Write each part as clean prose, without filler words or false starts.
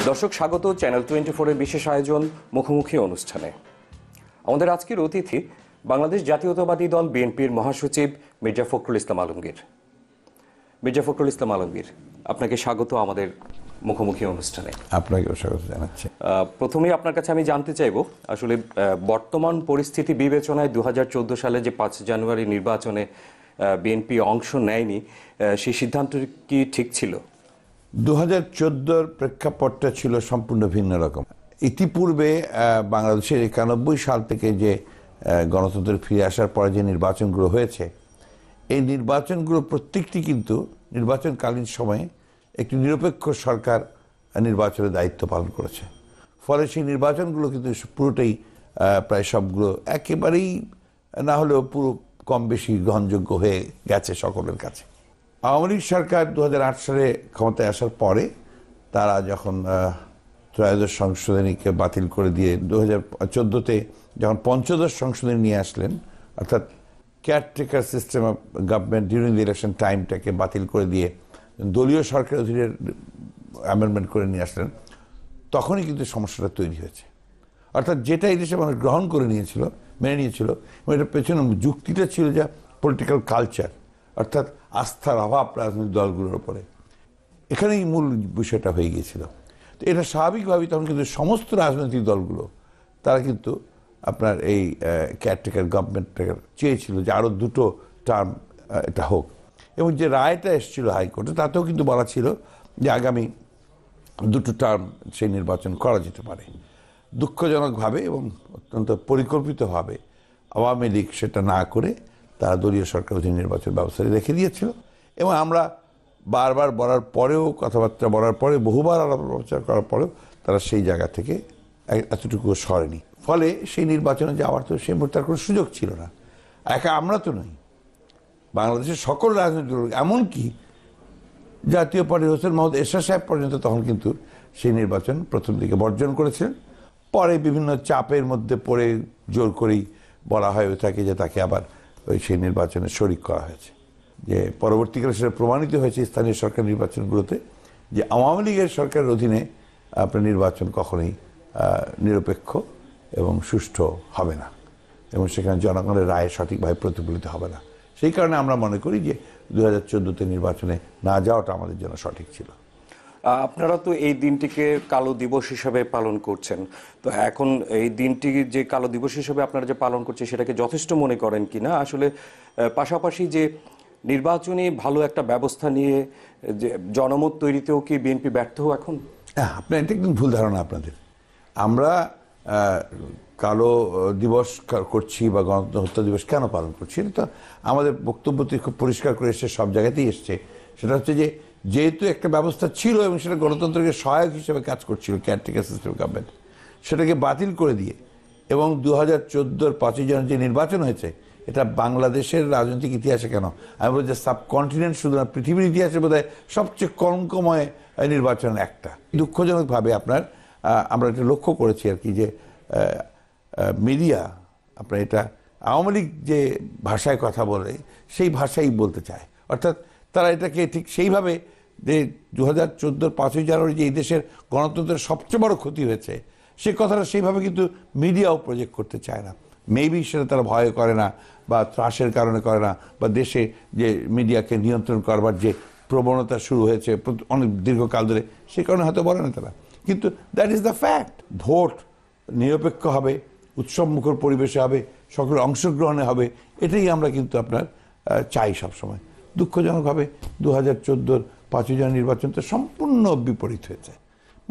দর্শক স্বাগত চ্যানেল 24 এর বিশেষ আয়োজন মুখোমুখি অনুষ্ঠানে। আমাদের আজকের অতিথি বাংলাদেশ জাতীয়তাবাদী দল বিএনপির মহাসচিব মির্জা ফখরুল ইসলাম আলমগীর। মির্জা ফখরুল ইসলাম আলমগীর, আপনাকে স্বাগত আমাদের মুখোমুখি অনুষ্ঠানে। আপনাকেও স্বাগত জানাচ্ছি। প্রথমেই আপনার কাছে আমি জানতে চাইব, আসলে বর্তমান পরিস্থিতি বিবেচনায় 2014 সালে যে 5 জানুয়ারি নির্বাচনে বিএনপি অংশ নেয়নি, সেই সিদ্ধান্ত কি ঠিক ছিল? 2014 প্রেক্ষাপটটা ছিল সম্পূর্ণ ভিন্ন রকম। ইতিপূর্বে বাংলাদেশের 91 সাল থেকে যে গণতন্ত্র ফিরে আসার পরে যে নির্বাচনগুলো হয়েছে, এই নির্বাচনগুলো প্রত্যেকটি কিন্তু নির্বাচনকালীন সময়ে একটি নিরপেক্ষ সরকার নির্বাচনের দায়িত্ব পালন করেছে। ফলে সেই নির্বাচনগুলো কিন্তু পুরোটাই প্রায় সবগুলো একেবারেই না হলেও পুরো কম বেশি গ্রহণযোগ্য হয়ে গেছে সকলের কাছে। আওয়ামী লীগ সরকার 2008 সালে ক্ষমতায় আসার পরে তারা যখন ত্রয়োদশ সংশোধনীকে বাতিল করে দিয়ে 2014-তে যখন পঞ্চদশ সংশোধনী নিয়ে আসলেন, অর্থাৎ caretaker system of government during the election টাইমটাকে বাতিল করে দিয়ে দলীয় সরকারের অধীনে অ্যামেন্ডমেন্ট করে নিয়ে আসলেন, তখনই কিন্তু সমস্যাটা তৈরি হয়েছে। অর্থাৎ যেটা এই দেশে মানুষ গ্রহণ করে নিয়েছিল, মেনে নিয়েছিল, এবং এটার পেছনে যুক্তিটা ছিল যা পলিটিক্যাল কালচার, অর্থাৎ আস্থার অভাব রাজনৈতিক দলগুলোর উপরে, এখানেই মূল বিষয়টা হয়ে গিয়েছিল। তো এটা স্বাভাবিকভাবেই তখন কিন্তু সমস্ত রাজনৈতিক দলগুলো তারা কিন্তু আপনার এই কেয়ারটেকার গভর্নমেন্টটাকে চেয়েছিল যে আরও 2টো টার্ম এটা হোক, এবং যে রায়টা এসেছিল হাইকোর্টে তাতেও কিন্তু বলা ছিল যে আগামী 2টো টার্ম সেই নির্বাচন করা যেতে পারে। দুঃখজনকভাবে এবং অত্যন্ত পরিকল্পিতভাবে আওয়ামী লীগ সেটা না করে তারা দলীয় সরকার অধীনে নির্বাচন ব্যবস্থা রেখে দিয়েছিল, এবং আমরা বারবার বলার পরেও, কথাবার্তা বলার পরে, বহুবার আলোচনা করার পরেও তারা সেই জায়গা থেকে এতটুকু সরেনি। ফলে সেই নির্বাচনে যাওয়ার তো সেই মুহূর্তে কোনো সুযোগ ছিল না। একা আমরা তো নই, বাংলাদেশের সকল রাজনৈতিক দল, এমনকি জাতীয় পার্টির হোসেন মোহাম্মদ এরশাদ সাহেব পর্যন্ত তখন কিন্তু সেই নির্বাচন প্রথম দিকে বর্জন করেছিলেন। পরে বিভিন্ন চাপের মধ্যে পড়ে জোর করেই বলা হয়ে থাকে যে তাকে আবার সেই নির্বাচনে শরিক করা হয়েছে। যে পরবর্তীকালে সেটা প্রমাণিত হয়েছে স্থানীয় সরকার নির্বাচনগুলোতে যে আওয়ামী লীগের সরকারের অধীনে আপনার নির্বাচন কখনোই নিরপেক্ষ এবং সুষ্ঠু হবে না, এবং সেখানে জনগণের রায় সঠিকভাবে প্রতিফলিত হবে না। সেই কারণে আমরা মনে করি যে 2014-তে নির্বাচনে না যাওয়াটা আমাদের জন্য সঠিক ছিল। আপনারা তো এই দিনটিকে কালো দিবস হিসাবে পালন করছেন, তো এখন এই দিনটি যে কালো দিবস হিসাবে আপনারা যে পালন করছেন সেটাকে যথেষ্ট মনে করেন কিনা? আসলে পাশাপাশি যে নির্বাচনী ভালো একটা ব্যবস্থা নিয়ে যে জনমত তৈরিতেও কি বিএনপি ব্যর্থ এখন? আপনার এটা একদম ভুল ধারণা আপনাদের। আমরা কালো দিবস করছি বা গণতন্ত্র হত্যা দিবস কেন পালন করছি, এটা তো আমাদের বক্তব্যতে খুব পরিষ্কার করে এসছে, সব জায়গাতেই এসছে। সেটা হচ্ছে যে যেহেতু একটা ব্যবস্থা ছিল এবং সেটা গণতন্ত্রকে সহায়ক হিসেবে কাজ করছিল, কেয়ারটেকার সিস্টেম গভর্নমেন্ট, সেটাকে বাতিল করে দিয়ে এবং 2014-র 5 জানুয়ারি যে নির্বাচন হয়েছে, এটা বাংলাদেশের রাজনৈতিক ইতিহাসে কেন, আমি বলছি সাবকন্টিনেন্ট, শুধু না পৃথিবীর ইতিহাসে বোধহয় সবচেয়ে কলঙ্কময় নির্বাচন একটা। দুঃখজনকভাবে আমরা এটা লক্ষ্য করেছি আর কি, যে মিডিয়া আপনার এটা আওয়ামী লীগ যে ভাষায় কথা বলে সেই ভাষাই বলতে চায়, অর্থাৎ তারা এটাকে ঠিক সেইভাবে যে 2014-র 5 জানুয়ারি যে এই দেশের গণতন্ত্রের সবচেয়ে বড় ক্ষতি হয়েছে, সে কথাটা সেইভাবে কিন্তু মিডিয়াও প্রজেক্ট করতে চায় না। মেবি সেটা তারা ভয় করে না, বা ত্রাসের কারণে করে না, বা দেশে যে মিডিয়াকে নিয়ন্ত্রণ করবার যে প্রবণতা শুরু হয়েছে অনেক দীর্ঘকাল ধরে, সে কারণে হয়তো বলে না তারা। কিন্তু that is the fact. Vote নিরপেক্ষ হবে, উৎসবমুখর পরিবেশে হবে, সকলের অংশগ্রহণে হবে, এটাই আমরা কিন্তু আপনার চাই সবসময়। দুঃখজনকভাবে 2014-র 5 জানুয়ারি নির্বাচন তো সম্পূর্ণ বিপরীত হয়েছে।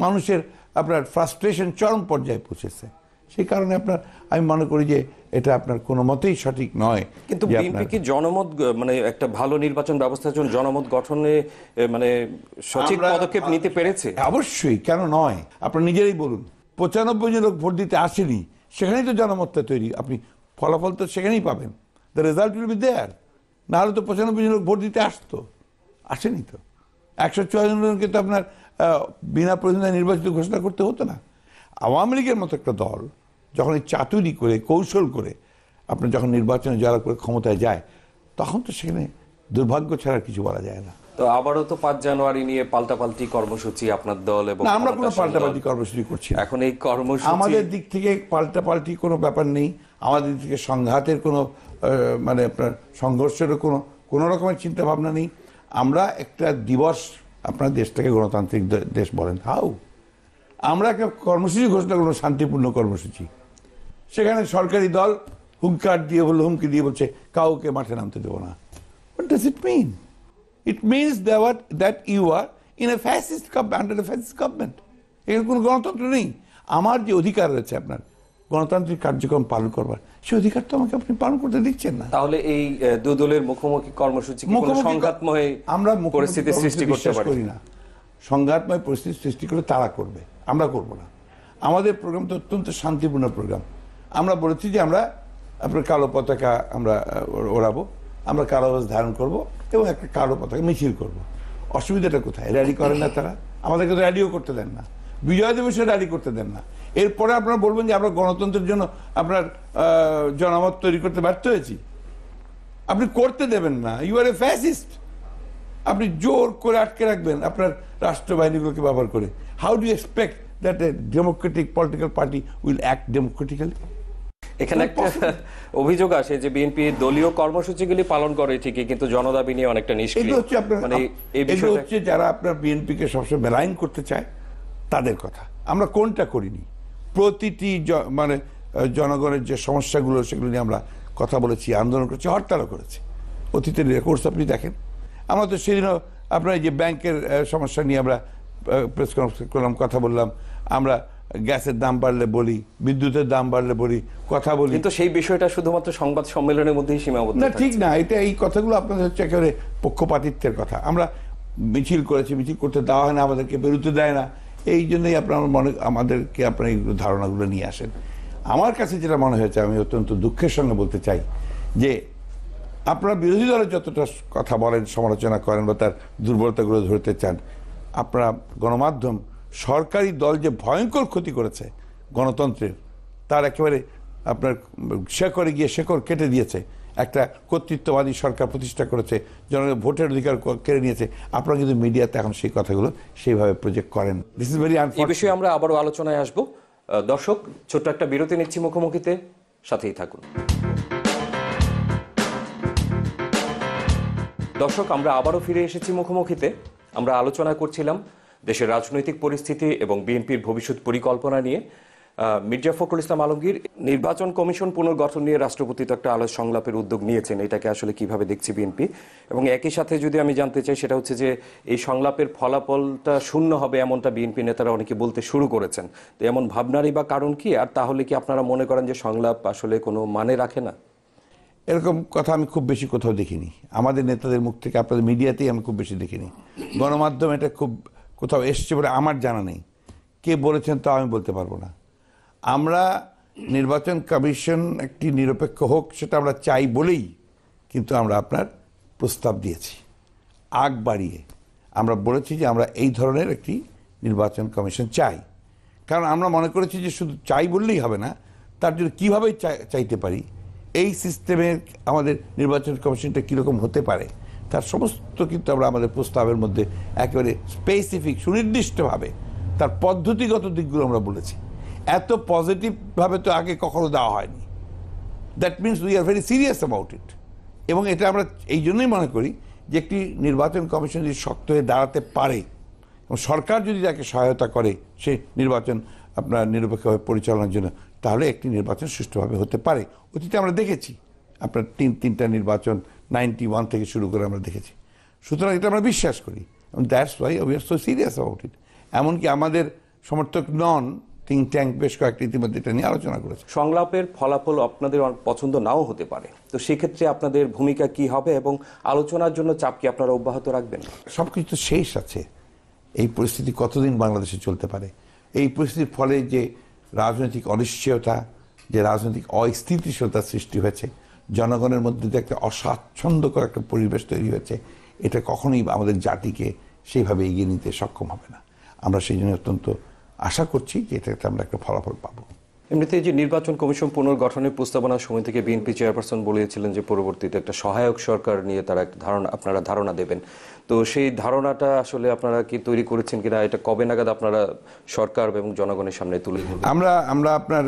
মানুষের আপনার ফ্রাস্ট্রেশন চরম পর্যায়ে পৌঁছেছে। সেই কারণে আমি মনে করি যে এটা আপনার কোনো মতেই সঠিক নয়। কিন্তু বিএনপি কি জনমত, মানে একটা ভালো নির্বাচন ব্যবস্থার জন্য জনমত গঠনে মানে সঠিক পদক্ষেপ নিতে পেরেছে? অবশ্যই, কেন নয়? আপনারা নিজেরাই বলুন, 95 জন লোক ভোট দিতে আসেনি, সেখানেই তো জনমতটা তৈরি। আপনি ফলাফল তো সেখানেই পাবেন, the result will be there. না হলে তো 95 জন লোক ভোট দিতে আসেনি তো। 154 জনকে তো আপনার বিনা প্রতিদ্বন্দ্বিতায় নির্বাচিত ঘোষণা করতে হতো না। আওয়ামী লীগের মতো একটা দল যখন এই চাতুরি করে, কৌশল করে আপনার যখন নির্বাচনে জয়লাভ করে ক্ষমতায় যায়, তখন তো সেখানে দুর্ভাগ্য ছাড়া কিছু বলা যায় না। তো আবারও তো 5 জানুয়ারি নিয়ে পাল্টাপাল্টি কর্মসূচি আপনার দল এবং না, আমরা কোনো ক্ষমতাসীন দল। পাল্টাপাল্টি কর্মসূচি করছি না। এখন এই কর্মসূচি আমাদের দিক থেকে পাল্টাপাল্টি কোনো ব্যাপার নেই, আমাদের দিক থেকে সংঘাতের কোনো মানে আপনার সংঘর্ষেরও কোনো রকমের চিন্তা ভাবনা নেই। আমরা একটা দিবস, আপনার দেশটাকে গণতান্ত্রিক দেশ বলেন, হাউ আমরা একটা কর্মসূচি ঘোষণা করবো, শান্তিপূর্ণ কর্মসূচি, সেখানে সরকারি দল হুঙ্কার দিয়ে বললো, হুমকি দিয়ে বলছে কাউকে মাঠে নামতে দেবো না। What does it mean? It means that you are in a fascist government, under a fascist government. এখানে কোনো গণতন্ত্র নেই। আমার যে অধিকার রয়েছে আপনার গণতান্ত্রিক কার্যক্রম পালন করবার, সেই অধিকার তো আমাকে আপনি পালন করতে দিচ্ছেন না। তাহলে এই দুই দলের মুখোমুখি কর্মসূচি কি কোনো সংঘাতময় আমরা পরিস্থিতি সৃষ্টি করতে পারি করি না। সংঘাতময় পরিস্থিতি সৃষ্টি করে তারা করবে, আমরা করব না। আমাদের প্রোগ্রাম তো অত্যন্ত শান্তিপূর্ণ প্রোগ্রাম। আমরা বলেছি যে আমরা আপনার কালো পতাকা আমরা ওড়াবো, আমরা কালো বাস ধারণ করব এবং একটা কালো পতাকা মিছিল করব। অসুবিধাটা কোথায়? র্যালি করেন না তারা, আমাদেরকে তো র্যালিও করতে দেন না, বিজয় দিবসে র্যালি করতে দেন না। এরপরে আপনারা বলবেন যে আমরা গণতন্ত্রের জন্য আপনার জনমত তৈরি করতে ব্যর্থ হয়েছি। আপনি করতে দেবেন না, ইউ আর এ ফ্যাসিস্ট। আপনি জোর করে আটকে রাখবেন আপনার রাষ্ট্রবাহিনীগুলোকে ব্যবহার করে। How do expect that a democratic political party will act democratically? এখানে একটা অভিযোগ আসে যে বিএনপি দলীয় কর্মসূচিগুলি পালন করে ঠিকই, কিন্তু জনদাবি নিয়ে অনেকটা নিষ্ক্রিয়। এগুলো হচ্ছে আপনার, মানে এই এগুলো বিষয়টা হচ্ছে যারা আপনার বিএনপিকে সবসময় মেলাইন করতে চায় তাদের কথা। আমরা কোনটা করিনি? প্রতিটি মানে জনগণের যে সমস্যাগুলো সেগুলো নিয়ে আমরা কথা বলেছি, আন্দোলন করেছি, হরতালও করেছি। অতীতের রেকর্ডস আপনি দেখেন। আমরা তো সেদিনও আপনার যে ব্যাংকের সমস্যা নিয়ে আমরা প্রেস কনফারেন্স করলাম, কথা বললাম। আমরা গ্যাসের দাম বাড়লে বলি, বিদ্যুতের দাম বাড়লে বলি, কথা বলি। কিন্তু সেই বিষয়টা শুধুমাত্র সংবাদ সম্মেলনের মধ্যেই সীমাবদ্ধ না, ঠিক থাকছে। না। এই কথাগুলো আপনাদের হচ্ছে একেবারে পক্ষপাতিত্বের কথা। আমরা মিছিল করেছি, মিছিল করতে দেওয়া হয় না, আমাদেরকে বেরোতে দেয় না। এই জন্যই আপনার আমাদেরকে আপনার এই ধারণাগুলো নিয়ে আসেন। আমার কাছে যেটা মনে হয়েছে, আমি অত্যন্ত দুঃখের সঙ্গে বলতে চাই যে আপনারা বিরোধী দলের যতটা কথা বলেন, সমালোচনা করেন বা তার দুর্বলতাগুলো ধরতে চান, আপনারা গণমাধ্যম সরকারি দল যে ভয়ঙ্কর ক্ষতি করেছে গণতন্ত্রের, তার একেবারে আপনার শেকড়ে গিয়ে শেকড় কেটে দিয়েছে। একটা কর্তৃত্ববাদী সরকার প্রতিষ্ঠা করেছে, জনগণের ভোটের অধিকার কেড়ে নিয়েছে। আপনারা কিন্তু মিডিয়াতে এখন সেই কথাগুলো সেইভাবে প্রজেক্ট করেন। দিস ইজ ভেরি এই বিষয়ে আমরা আবারও আলোচনায় আসবো। দর্শক, ছোট্ট একটা বিরতি নিচ্ছি মুখোমুখিতে, সাথেই থাকুন। দর্শক, আমরা আবারও ফিরে এসেছি মুখোমুখিতে। আমরা আলোচনা করছিলাম দেশের রাজনৈতিক পরিস্থিতি এবং বিএনপির ভবিষ্যৎ পরিকল্পনা নিয়ে। মির্জা ফখরুল ইসলাম আলমগীর, নির্বাচন কমিশন পুনর্গঠন নিয়ে রাষ্ট্রপতি তো একটা আলোচ সংলাপের উদ্যোগ নিয়েছেন, এটাকে আসলে কিভাবে দেখছে বিএনপি? এবং একই সাথে যদি আমি জানতে চাই, সেটা হচ্ছে যে এই সংলাপের ফলাফলটা শূন্য হবে এমনটা বিএনপি নেতারা অনেকে বলতে শুরু করেছেন। তো এমন ভাবনারই বা কারণ কি? আর তাহলে কি আপনারা মনে করেন যে সংলাপ আসলে কোনো মানে রাখে না? এরকম কথা আমি খুব বেশি কোথাও দেখিনি আমাদের নেতাদের মুখ থেকে। আপনাদের মিডিয়াতেই আমি খুব বেশি দেখিনি। গণমাধ্যমে এটা খুব কোথাও এসছে বলে আমার জানা নেই। কে বলেছেন তা আমি বলতে পারবো না। আমরা নির্বাচন কমিশন একটি নিরপেক্ষ হোক, সেটা আমরা চাই বলেই কিন্তু আমরা আপনার প্রস্তাব দিয়েছি আগ বাড়িয়ে। আমরা বলেছি যে আমরা এই ধরনের একটি নির্বাচন কমিশন চাই, কারণ আমরা মনে করেছি যে শুধু চাই বললেই হবে না, তার জন্য কীভাবে চাইতে পারি, এই সিস্টেমের আমাদের নির্বাচন কমিশনটা কীরকম হতে পারে, তার সমস্ত কিন্তু আমরা আমাদের প্রস্তাবের মধ্যে একেবারে স্পেসিফিক সুনির্দিষ্টভাবে তার পদ্ধতিগত দিকগুলো আমরা বলেছি। এত পজিটিভভাবে তো আগে কখনো দেওয়া হয়নি। That means we are very serious about it. এবং এটা আমরা এই জন্যই মনে করি যে একটি নির্বাচন কমিশন যদি শক্ত হয়ে দাঁড়াতে পারে এবং সরকার যদি তাকে সহায়তা করে সে নির্বাচন আপনার নিরপেক্ষভাবে পরিচালনার জন্য, তাহলে একটি নির্বাচন সুষ্ঠুভাবে হতে পারে। অতীতে আমরা দেখেছি আপনার তিনটা নির্বাচন 91 থেকে শুরু করে আমরা দেখেছি। সুতরাং এটা আমরা বিশ্বাস করি এবং that's why we are so serious about it. এমনকি আমাদের সমর্থক নন থিঙ্ক ট্যাঙ্ক বেশ কয়েকটি ইতিমধ্যে এটা নিয়ে আলোচনা করেছে। সংলাপের ফলাফল আপনাদের পছন্দ নাও হতে পারে, তো সেক্ষেত্রে আপনাদের ভূমিকা কি হবে এবং আলোচনার জন্য চাপ কি আপনারা অব্যাহত রাখবেন? সব কিছু তো শেষ আছে। এই পরিস্থিতি কতদিন বাংলাদেশে চলতে পারে? এই পরিস্থিতির ফলে যে রাজনৈতিক অনিশ্চয়তা, যে রাজনৈতিক অস্থিতিশীলতা সৃষ্টি হয়েছে, জনগণের মধ্যে যে একটা অস্বাচ্ছন্দ্যকর একটা পরিবেশ তৈরি হয়েছে, এটা কখনোই আমাদের জাতিকে সেইভাবে এগিয়ে নিতে সক্ষম হবে না। আমরা সেই জন্য অত্যন্ত আশা করছি যে এটাতে আমরা একটা ফলাফল পাবো। এমনিতে যে নির্বাচন কমিশন পুনর্গঠনের প্রস্তাবনার সময় থেকে বিএনপি চেয়ারপারসন বলেছিলেন যে পরবর্তীতে একটা সহায়ক সরকার নিয়ে তারা একটা আপনারা ধারণা দেবেন, তো সেই ধারণাটা আসলে আপনারা কি তৈরি করেছেন কিনা, এটা কবে নাগাদ আপনারা সরকার এবং জনগণের সামনে তুলে ধরবেন? আমরা আপনার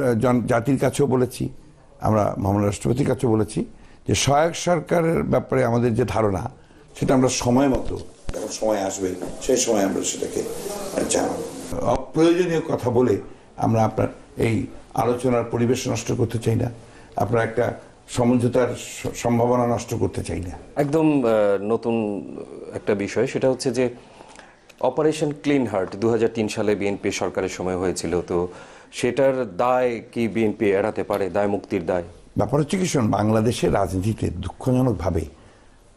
জাতির কাছেও বলেছি, আমরা মহামান্য রাষ্ট্রপতির কাছেও বলেছি যে সহায়ক সরকারের ব্যাপারে আমাদের যে ধারণা সেটা আমরা সময় মতো, যখন সময় আসবে সেই সময় আমরা সেটাকে জানাবো। অপ্রয়োজনীয় কথা বলে আমরা আপনার এই আলোচনার পরিবেশ নষ্ট করতে চাই না, আপনার একটা সমঝোতার সম্ভাবনা নষ্ট করতে চাই না। একদম নতুন একটা বিষয়, সেটা হচ্ছে যে অপারেশন ক্লিন হার্ট 2003 সালে বিএনপি সরকারের সময় হয়েছিল, তো সেটার দায় কি বিএনপি এড়াতে পারে, দায় মুক্তির দায়? ব্যাপার হচ্ছে কি, বাংলাদেশের রাজনীতিতে দুঃখজনকভাবে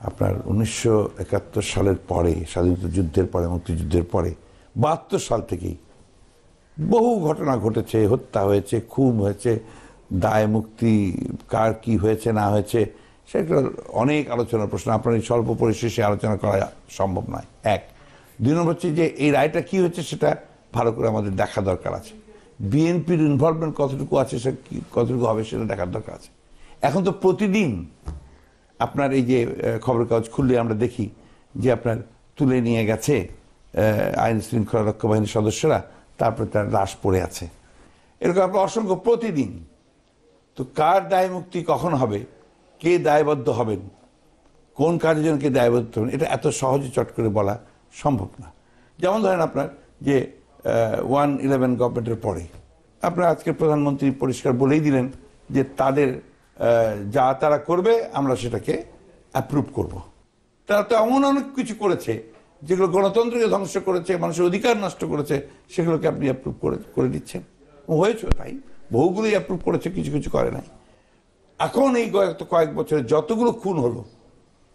আপনার 1971 সালের পরে, স্বাধীনতা যুদ্ধের পরে, মুক্তিযুদ্ধের পরে 72 সাল থেকেই বহু ঘটনা ঘটেছে, হত্যা হয়েছে, খুন হয়েছে, দায় মুক্তি কার কি হয়েছে না হয়েছে সেটা অনেক আলোচনার প্রশ্ন। আপনার এই স্বল্প পরিশেষে আলোচনা করা সম্ভব নয়। এক, দুই নম্বর হচ্ছে যে এই রায়টা কি হয়েছে সেটা ভালো করে আমাদের দেখা দরকার আছে। বিএনপির ইনভলভমেন্ট কতটুকু আছে, সে কতটুকু হবে সেটা দেখার দরকার আছে। এখন তো প্রতিদিন আপনার এই যে খবরের কাগজ খুললে আমরা দেখি যে আপনার তুলে নিয়ে গেছে আইন শৃঙ্খলা রক্ষা বাহিনীর সদস্যরা, তারপরে তার লাশ পড়ে আছে, এরকম আপনার অসংখ্য প্রতিদিন। তো কার দায় মুক্তি কখন হবে, কে দায়বদ্ধ হবেন, কোন কাজের জন্য কে দায়বদ্ধ হবেন, এটা এত সহজে চট করে বলা সম্ভব না। যেমন ধরেন আপনার যে 1-11 গভর্নমেন্টের পরে আপনার আজকে প্রধানমন্ত্রী পরিষ্কার বলেই দিলেন যে তাদের যা তারা করবে আমরা সেটাকে অ্যাপ্রুভ করব। তারা তো এমন অনেক কিছু করেছে যেগুলো গণতন্ত্রকে ধ্বংস করেছে, মানুষের অধিকার নষ্ট করেছে, সেগুলোকে আপনি অ্যাপ্রুভ করে দিচ্ছেন। হয়েছে তাই, বহুগুলোই অ্যাপ্রুভ করেছে, কিছু কিছু করে নাই। এখন এই কয়েক বছরে যতগুলো খুন হলো,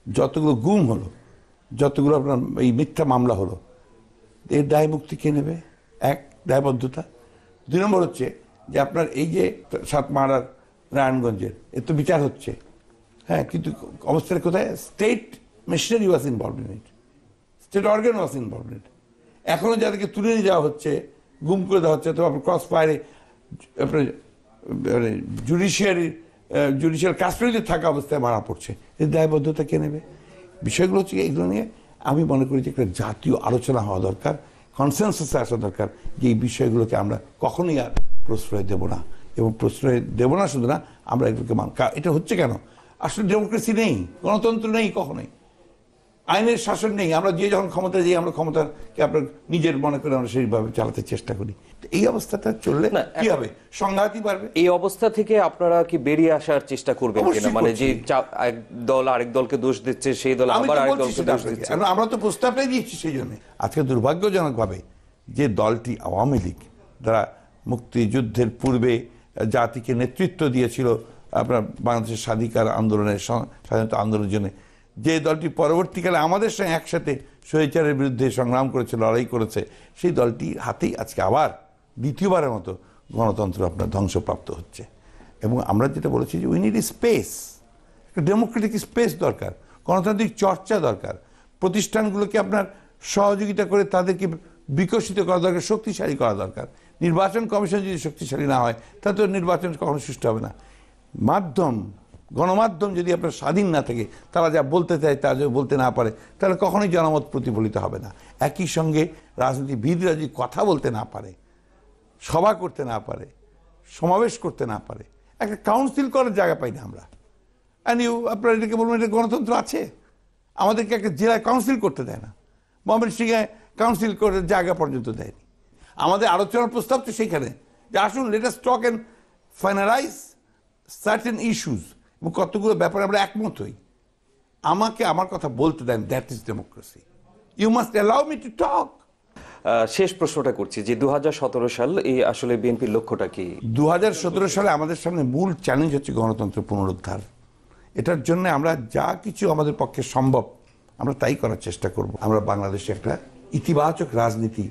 যতগুলো গুম হলো, যতগুলো আপনার এই মিথ্যা মামলা হলো, এর দায় মুক্তি কে নেবে? এক, দায়বদ্ধতা। দুই নম্বর হচ্ছে যে আপনার এই যে সাতমারার নারায়ণগঞ্জের এর তো বিচার হচ্ছে, হ্যাঁ, কিন্তু অবস্থাটা কোথায়? State machinery was involved in it, state organ was involved in it. এখনো যাদেরকে তুলে নিয়ে যাওয়া হচ্ছে, গুম করে দেওয়া হচ্ছে, তো আপনার ক্রস ফায়ারে আপনার জুডিশিয়াল কাস্টডিতে থাকা অবস্থায় মারা পড়ছে, এর দায়বদ্ধতা কে নেবে? বিষয়গুলো হচ্ছে এগুলো নিয়ে আমি মনে করি যে একটা জাতীয় আলোচনা হওয়া দরকার, কনসেনসাসে আসা দরকার যে এই বিষয়গুলোকে আমরা কখনোই আর প্রশ্রয় দেব না, এবং প্রশ্রয় দেব না শুধু না, আমরা এগুলোকে এটা হচ্ছে কেন? আসলে ডেমোক্রেসি নেই, গণতন্ত্র নেই, কখনোই আইনের শাসন নেই। আমরা যে যখন ক্ষমতা যাই, আমরা ক্ষমতাকে আপনার নিজের মনে করে আমরা সেইভাবে চালাতে চেষ্টা করি। এই অবস্থাটা চললে কি হবে? সংঘাতই বাড়বে। এই অবস্থা থেকে আপনারা কি বেরিয়ে আসার চেষ্টা করবেন কিনা? মানে যে এক দল আরেক দলকে দোষ দিচ্ছে, সেই দল আবার আরেক দলকে দোষ দিচ্ছে। আমরা তো প্রস্তাবটাই দিয়েছি সেই জন্য। আজকে দুর্ভাগ্যজনকভাবে যে দলটি আওয়ামী লীগ, যারা মুক্তিযুদ্ধের পূর্বে জাতিকে নেতৃত্ব দিয়েছিল আপনার বাংলাদেশের স্বাধীনতা আন্দোলনের জন্য, যে দলটি পরবর্তীকালে আমাদের সঙ্গে একসাথে স্বৈরাচারের বিরুদ্ধে সংগ্রাম করেছে, লড়াই করেছে, সেই দলটির হাতেই আজকে আবার দ্বিতীয়বারের মতো গণতন্ত্র আপনার ধ্বংসপ্রাপ্ত হচ্ছে। এবং আমরা যেটা বলেছি যে উই নিড স্পেস, একটা ডেমোক্রেটিক স্পেস দরকার, গণতান্ত্রিক চর্চা দরকার, প্রতিষ্ঠানগুলোকে আপনার সহযোগিতা করে তাদেরকে বিকশিত করা দরকার, শক্তিশালী করা দরকার। নির্বাচন কমিশন যদি শক্তিশালী না হয় তাহলে তো নির্বাচন কখনো সুষ্ঠু হবে না। গণমাধ্যম যদি আপনার স্বাধীন না থাকে, তারা যা বলতে চায় তা যদি বলতে না পারে, তাহলে কখনোই জনমত প্রতিফলিত হবে না। একই সঙ্গে রাজনীতিবিদরা যদি কথা বলতে না পারে, সভা করতে না পারে, সমাবেশ করতে না পারে, একটা কাউন্সিল করার জায়গা পাই না আমরা। আপনারা এটাকে বলবেন এটা গণতন্ত্র আছে? আমাদেরকে একটা জেলায় কাউন্সিল করতে দেয় না, ময়মনসিংহে কাউন্সিল করার জায়গা পর্যন্ত দেয়নি। আমাদের আলোচনার প্রস্তাব তো সেইখানে যে আসুন let us talk and finalize certain issues, এবং কতগুলো ব্যাপারে আমরা একমত হই। আমাকে আমার কথা বলতে দেন, that is democracy. You must allow me to talk. শেষ প্রশ্নটা করছি যে 2017 সাল এই আসলে বিএনপির লক্ষ্যটা কি? 2017 সালে আমাদের সামনে মূল চ্যালেঞ্জ হচ্ছে গণতন্ত্র পুনরুদ্ধার। এটার জন্য আমরা যা কিছু আমাদের পক্ষে সম্ভব আমরা তাই করার চেষ্টা করব। আমরা বাংলাদেশে একটা ইতিবাচক রাজনীতি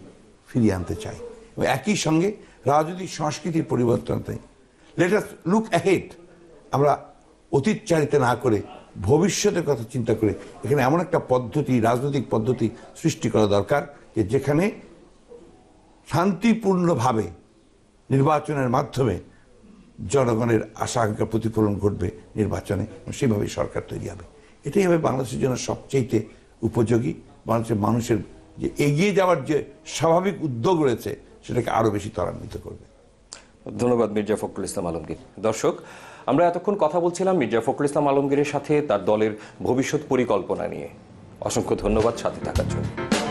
ফিরিয়ে আনতে চাই, এবং একই সঙ্গে রাজনৈতিক সংস্কৃতির পরিবর্তন চাই। Let us look ahead. আমরা অতীতচারিতা না করে ভবিষ্যতের কথা চিন্তা করে এখানে এমন একটা পদ্ধতি, রাজনৈতিক পদ্ধতি সৃষ্টি করা দরকার যে যেখানে শান্তিপূর্ণভাবে নির্বাচনের মাধ্যমে জনগণের আশা আকাঙ্ক্ষা প্রতিফলন ঘটবে নির্বাচনে, সেভাবেই সরকার তৈরি হবে। এটাই হবে বাংলাদেশের জন্য সবচেয়ে উপযোগী। বাংলাদেশের মানুষের যে এগিয়ে যাওয়ার যে স্বাভাবিক উদ্যোগ রয়েছে সেটাকে আরো বেশি ত্বরান্বিত করবে। ধন্যবাদ মির্জা ফখরুল ইসলাম আলমগীর। দর্শক, আমরা এতক্ষণ কথা বলছিলাম মির্জা ফখরুল ইসলাম আলমগীরের সাথে তার দলের ভবিষ্যৎ পরিকল্পনা নিয়ে। অসংখ্য ধন্যবাদ সাথে থাকার জন্য।